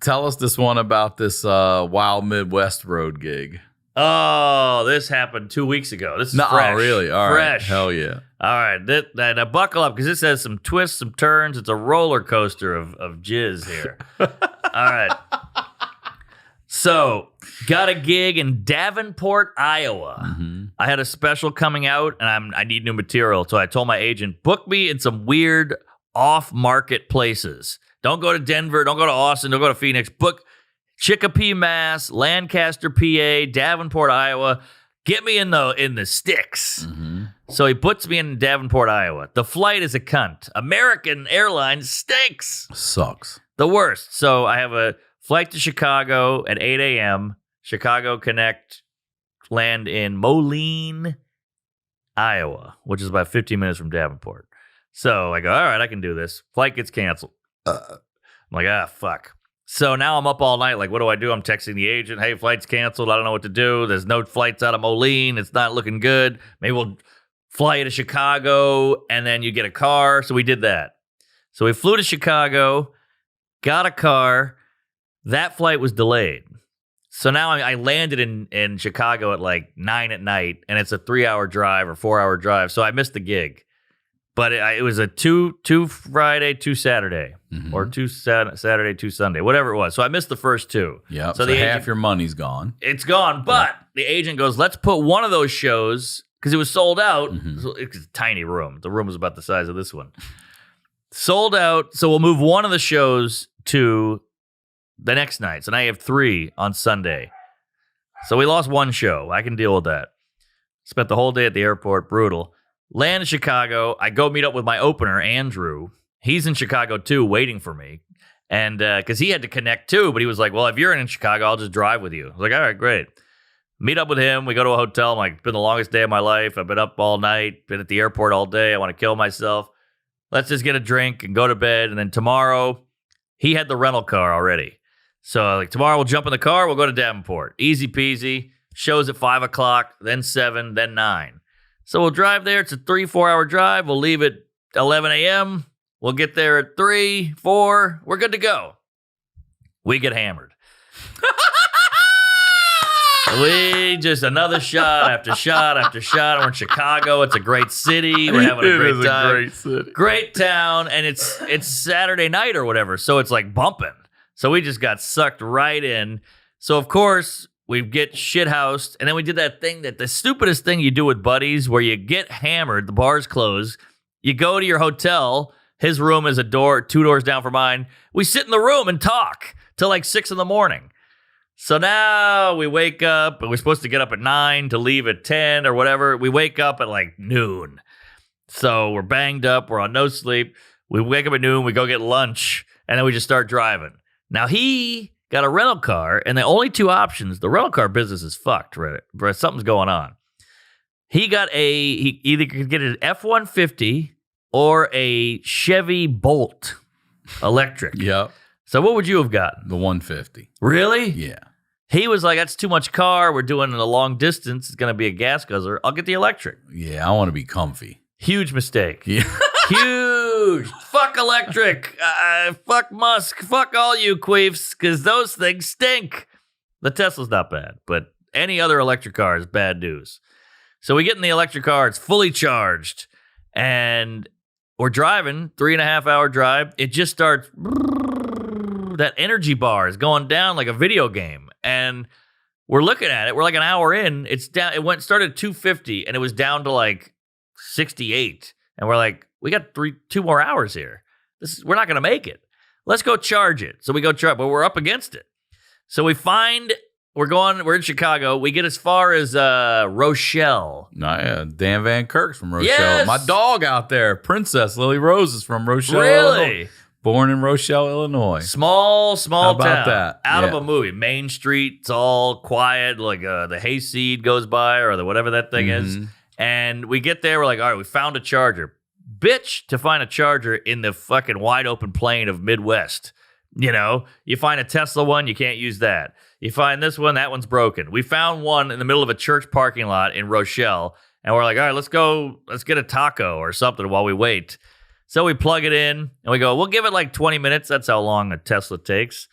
Tell us this one about this Wild Midwest Road gig. Oh, this happened 2 weeks ago. This is fresh. Oh, really? All fresh. Right. Hell yeah. All right. Now buckle up because this has some twists, some turns. It's a roller coaster of jizz here. All right. So, got a gig in Davenport, Iowa. Mm-hmm. I had a special coming out, and I need new material. So I told my agent, book me in some weird off-market places. Don't go to Denver. Don't go to Austin. Don't go to Phoenix. Book Chicopee, Mass, Lancaster, PA, Davenport, Iowa. Get me in the sticks. Mm-hmm. So he puts me in Davenport, Iowa. The flight is a cunt. American Airlines stinks. Sucks. The worst. So I have a flight to Chicago at 8 a.m. Chicago Connect, land in Moline, Iowa, which is about 15 minutes from Davenport. So I go, all right, I can do this. Flight gets canceled. I'm like, fuck. So now I'm up all night. Like, what do I do? I'm texting the agent. Hey, flight's canceled. I don't know what to do. There's no flights out of Moline. It's not looking good. Maybe we'll fly you to Chicago, and then you get a car. So we did that. So we flew to Chicago, got a car. That flight was delayed. So now I landed in Chicago at like 9 at night, and it's a 3-hour drive or 4-hour drive. So I missed the gig. But it was a two Friday, 2 Saturday, mm-hmm. or 2 Saturday, 2 Sunday, whatever it was. So I missed the first 2. Yeah, so half your money's gone. It's gone, but the agent goes, let's put one of those shows, because it was sold out. Mm-hmm. So it's a tiny room. The room was about the size of this one. Sold out, so we'll move one of the shows to the next night. So now you have 3 on Sunday. So we lost one show. I can deal with that. Spent the whole day at the airport. Brutal. Land in Chicago. I go meet up with my opener, Andrew. He's in Chicago, too, waiting for me. And because he had to connect, too. But he was like, well, if you're in Chicago, I'll just drive with you. I was like, all right, great. Meet up with him. We go to a hotel. I'm like, it's been the longest day of my life. I've been up all night. Been at the airport all day. I want to kill myself. Let's just get a drink and go to bed. And then tomorrow, he had the rental car already. So like tomorrow, we'll jump in the car. We'll go to Davenport. Easy peasy. Shows at 5 o'clock, then 7, then 9. So we'll drive there. It's a 3-4 hour drive. We'll leave at 11 a.m. We'll get there at 3, 4. We're good to go. We get hammered. We just another shot after shot after shot. We're in Chicago. It's a great city. We're having a great time. A great city. Great town. And it's Saturday night or whatever. So it's like bumping. So we just got sucked right in. So of course, we get shithoused, and then we did that thing the stupidest thing you do with buddies where you get hammered, the bar's closed, you go to your hotel, his room is 2 doors down from mine, we sit in the room and talk till like 6 in the morning. So now we wake up, and we're supposed to get up at 9 to leave at 10 or whatever. We wake up at like noon. So we're banged up, we're on no sleep. We wake up at noon, we go get lunch, and then we just start driving. Now he got a rental car, and the only 2 options, the rental car business is fucked, right? Something's going on. He either could get an F-150 or a Chevy Bolt electric. Yep. So what would you have gotten? The 150. Really? Yeah. He was like, that's too much car. We're doing a long distance. It's going to be a gas guzzler. I'll get the electric. Yeah, I want to be comfy. Huge mistake. Yeah. Huge. Fuck electric. Fuck Musk. Fuck all you queefs, because those things stink. The Tesla's not bad, but any other electric car is bad news. So we get in the electric car. It's fully charged, and we're driving, 3.5 hour drive. It just starts. That energy bar is going down like a video game, and we're looking at it. We're like an hour in. It's down. It started at 250, and it was down to like 68, and we're like, we got 2 more hours here. We're not going to make it. Let's go charge it. So we go charge, but we're up against it. So we're in Chicago. We get as far as Rochelle. Yeah, Dan Van Kirk's from Rochelle. Yes! My dog out there, Princess Lily Rose, is from Rochelle, Really? Illinois. Born in Rochelle, Illinois. Small How about town. that? Out of Yeah. a movie. Main Street, it's all quiet, like the hayseed goes by or whatever that thing is. And we get there, we're like, all right, we found a charger. Bitch to find a charger in the fucking wide open plain of Midwest. You know, you find a Tesla one, you can't use that. You find this one, that one's broken. We found one in the middle of a church parking lot in Rochelle, and we're like, all right, let's get a taco or something while we wait. So we plug it in, and we go, we'll give it like 20 minutes. That's how long a Tesla takes.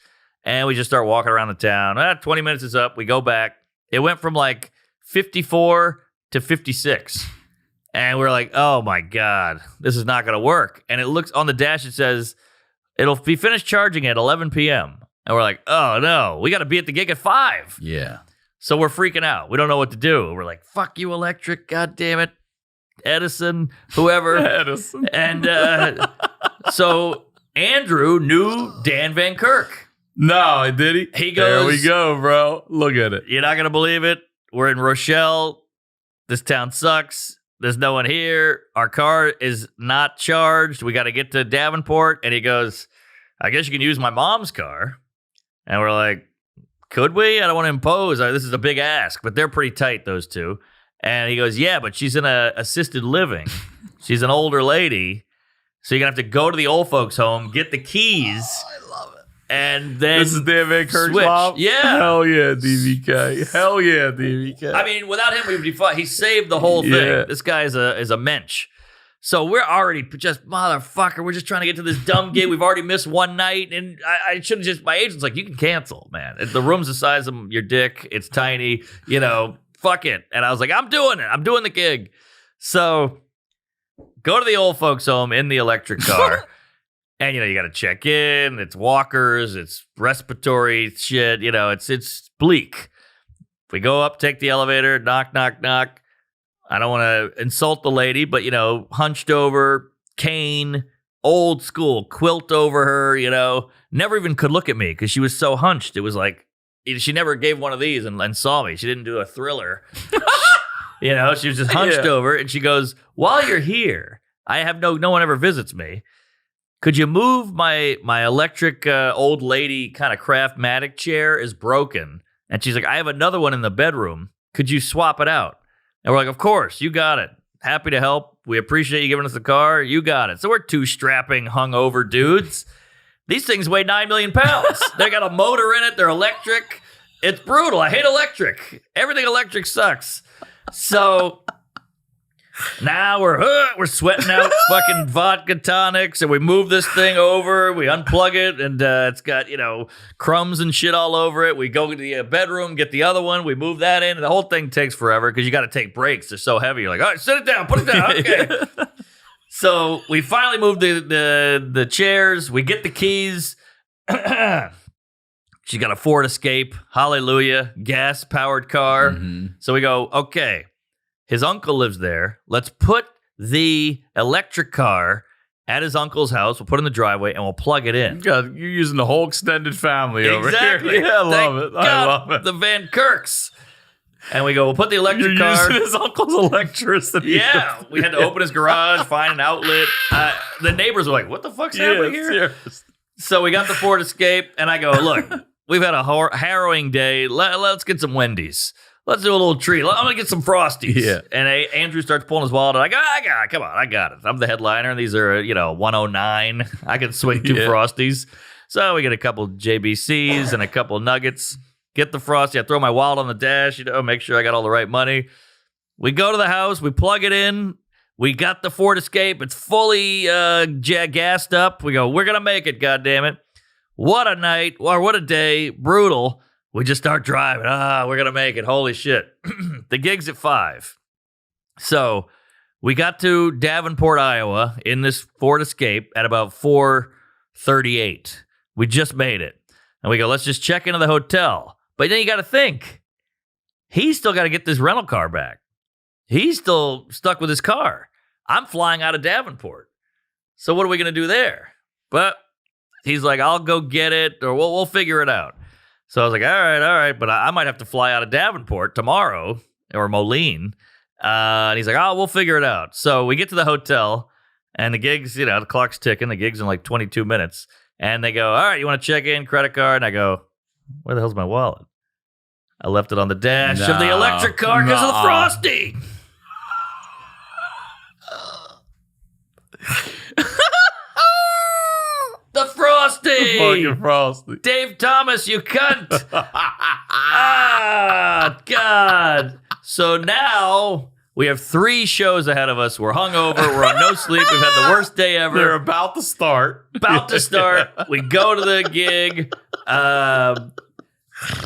And we just start walking around the town. 20 minutes is up. We go back. It went from like 54 to 56. And we're like, oh my God, this is not going to work. And it looks on the dash, it says, it'll be finished charging at 11 p.m. And we're like, oh no, we got to be at the gig at 5. Yeah. So we're freaking out. We don't know what to do. We're like, fuck you, electric, God damn it. Edison, whoever. Edison. And so Andrew knew Dan Van Kirk. No, did he? He goes, there we go, bro. Look at it. You're not going to believe it. We're in Rochelle. This town sucks. There's no one here. Our car is not charged. We got to get to Davenport. And he goes, I guess you can use my mom's car. And we're like, could we? I don't want to impose. This is a big ask, but they're pretty tight, those two. And he goes, yeah, but she's in a assisted living. She's an older lady. So you're going to have to go to the old folks' home, get the keys. I love it. And then This is Dan Van Kirk's switch. mom? Yeah. Hell yeah, DVK. Hell yeah, DVK. I mean, without him, we'd be fine. He saved the whole thing. Yeah. This guy is a mensch. So we're already just, motherfucker, we're just trying to get to this dumb gig. We've already missed one night. And I should have just, my agent's like, you can cancel, man. The room's the size of your dick. It's tiny, fuck it. And I was like, I'm doing it. I'm doing the gig. So go to the old folks home in the electric car. And, you got to check in. It's walkers. It's respiratory shit. It's bleak. We go up, take the elevator, knock, knock, knock. I don't want to insult the lady, but, hunched over, cane, old school, quilt over her, never even could look at me because she was so hunched. It was like, she never gave one of these and saw me. She didn't do a Thriller. She was just hunched over. And she goes, while you're here, I have no one ever visits me. Could you move my electric old lady kind of Craftmatic chair is broken? And she's like, I have another one in the bedroom. Could you swap it out? And we're like, of course, you got it. Happy to help. We appreciate you giving us the car. You got it. So we're two strapping, hungover dudes. These things weigh 9 million pounds. They got a motor in it. They're electric. It's brutal. I hate electric. Everything electric sucks. So now we're sweating out fucking vodka tonics, and we move this thing over. We unplug it, and it's got crumbs and shit all over it. We go to the bedroom, get the other one. We move that in, and the whole thing takes forever because you got to take breaks. They're so heavy. You're like, all right, sit it down, put it down. Okay. So we finally move the chairs. We get the keys. She got a Ford Escape. Hallelujah. Gas powered car. Mm-hmm. So we go, okay. His uncle lives there. Let's put the electric car at his uncle's house. We'll put it in the driveway, and we'll plug it in. You're using the whole extended family over here. Exactly. Yeah, I love it. I love it. The Van Kirks. And we go, we'll put the electric car. You're using his uncle's electricity. Yeah. We had to open his garage, find an outlet. The neighbors were like, what the fuck's happening here? Serious. So we got the Ford Escape, and I go, look, we've had a harrowing day. Let's get some Wendy's. Let's do a little treat. I'm going to get some Frosties. Yeah. And Andrew starts pulling his wallet. And I go, come on, I got it. I'm the headliner. And these are, 109. I can swing 2 Frosties. So we get a couple JBCs and a couple Nuggets. Get the Frosty. I throw my wallet on the dash, make sure I got all the right money. We go to the house. We plug it in. We got the Ford Escape. It's fully gassed up. We go, we're going to make it, goddammit. What a night, or what a day. Brutal. We just start driving. We're going to make it. Holy shit. The gig's at 5. So we got to Davenport, Iowa in this Ford Escape at about 4:38. We just made it. And we go, let's just check into the hotel. But then you got to think, he's still got to get this rental car back. He's still stuck with his car. I'm flying out of Davenport. So what are we going to do there? But he's like, I'll go get it, or we'll figure it out. So I was like, all right, but I might have to fly out of Davenport tomorrow, or Moline. And he's like, we'll figure it out. So we get to the hotel, and the gig's, the clock's ticking. The gig's in like 22 minutes. And they go, all right, you want to check in, credit card? And I go, where the hell's my wallet? I left it on the dash of the electric car because of the Frosty. The Frosty! The fucking Frosty. Dave Thomas, you cunt! God. So now We have 3 shows ahead of us. We're hungover. We're on no sleep. We've had the worst day ever. They're about to start. We go to the gig.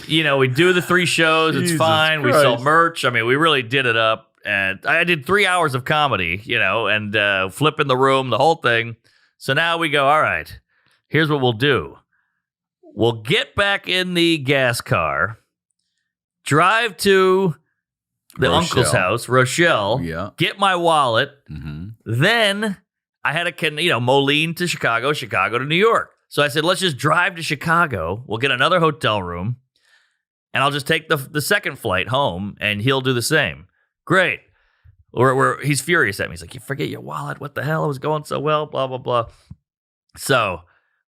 We do the 3 shows. It's Jesus fine. Christ. We sell merch. I mean, we really did it up. And I did 3 hours of comedy, and flipping the room, the whole thing. So now we go, all right, here's what we'll do. We'll get back in the gas car, drive to the uncle's house, Rochelle, get my wallet. Mm-hmm. Then I had Moline to Chicago to New York. So I said, let's just drive to Chicago. We'll get another hotel room, and I'll just take the second flight home, and he'll do the same. Great. He's furious at me. He's like, you forget your wallet. What the hell? It was going so well, blah, blah, blah. So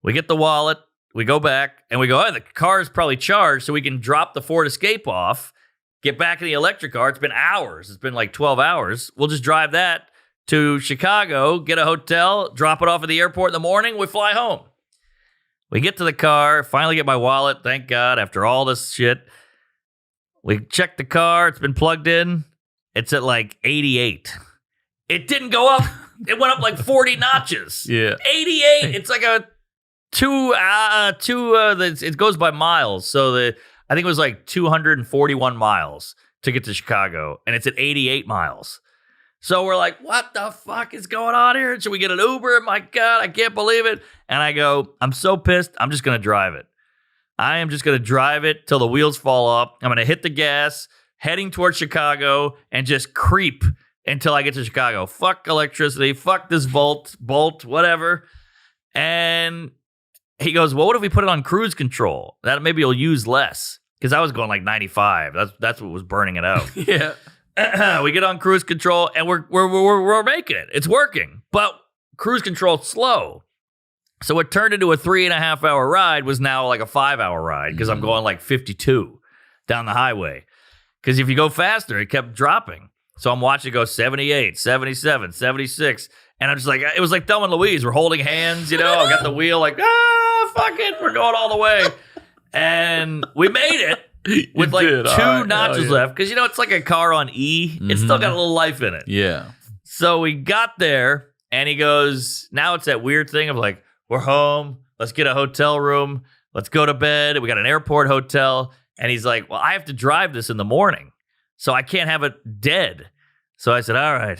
we get the wallet. We go back, and we go, the car is probably charged, so we can drop the Ford Escape off, get back in the electric car. It's been hours. It's been like 12 hours. We'll just drive that to Chicago, get a hotel, drop it off at the airport in the morning. We fly home. We get to the car, finally get my wallet, thank God, after all this shit. We check the car. It's been plugged in. It's at like 88. It didn't go up. It went up like 40 notches. Yeah. 88. It's like a it goes by miles. So I think it was like 241 miles to get to Chicago, and it's at 88 miles. So we're like, what the fuck is going on here? Should we get an Uber? My God, I can't believe it. And I go, I'm so pissed. I'm just going to drive it. I am just going to drive it till the wheels fall off. I'm going to hit the gas, heading towards Chicago, and just creep until I get to Chicago. Fuck electricity. Fuck this bolt, whatever. And he goes, well, what if we put it on cruise control? That maybe you'll use less. Because I was going like 95. That's what was burning it out. Yeah. We get on cruise control, and we're making it. It's working. But cruise control's slow. So what turned into a 3.5 hour ride was now like a 5 hour ride because I'm going like 52 down the highway. Because if you go faster, it kept dropping. So I'm watching it go 78, 77, 76. And I'm just like, it was like Thelma and Louise. We're holding hands, I've got the wheel like, fuck it. We're going all the way. And we made it with like 2 notches left. Because, it's like a car on E. It's still got a little life in it. Yeah. So we got there, and he goes, now it's that weird thing of like, we're home. Let's get a hotel room. Let's go to bed. We got an airport hotel. And he's like, well, I have to drive this in the morning. So I can't have it dead. So I said, all right.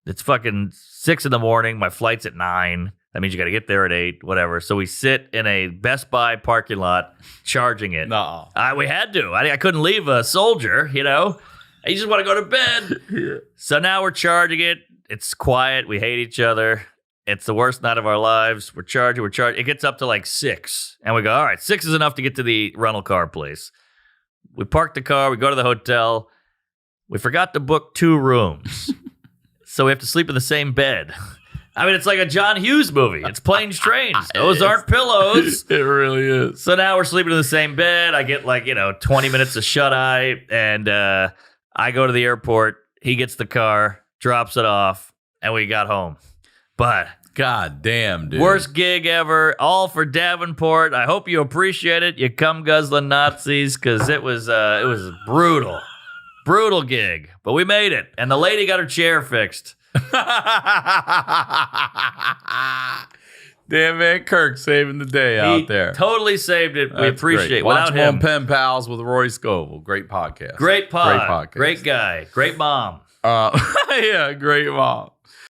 It's fucking 6 in the morning. My flight's at 9. That means you got to get there at 8, whatever. So we sit in a Best Buy parking lot charging it. No. We had to. I couldn't leave a soldier, I just want to go to bed. Yeah. So now we're charging it. It's quiet. We hate each other. It's the worst night of our lives. We're charging. It gets up to like 6. And we go, all right, 6 is enough to get to the rental car place. We park the car. We go to the hotel. We forgot to book 2 rooms. So we have to sleep in the same bed. I mean, it's like a John Hughes movie. It's Planes, Trains. Those aren't pillows. It really is. So now we're sleeping in the same bed. I get 20 minutes of shut-eye. And I go to the airport. He gets the car, drops it off, and we got home. But God damn, dude. Worst gig ever. All for Davenport. I hope you appreciate it, you cum guzzling Nazis, because it was brutal. Brutal gig. But we made it. And the lady got her chair fixed. Damn, man, Kirk saving the day out there. Totally saved it. We appreciate it. Watch Without him him. Pen Pals with Roy Scovel. Great podcast. Great pod. Great podcast. Great guy. Great mom. Yeah, great mom.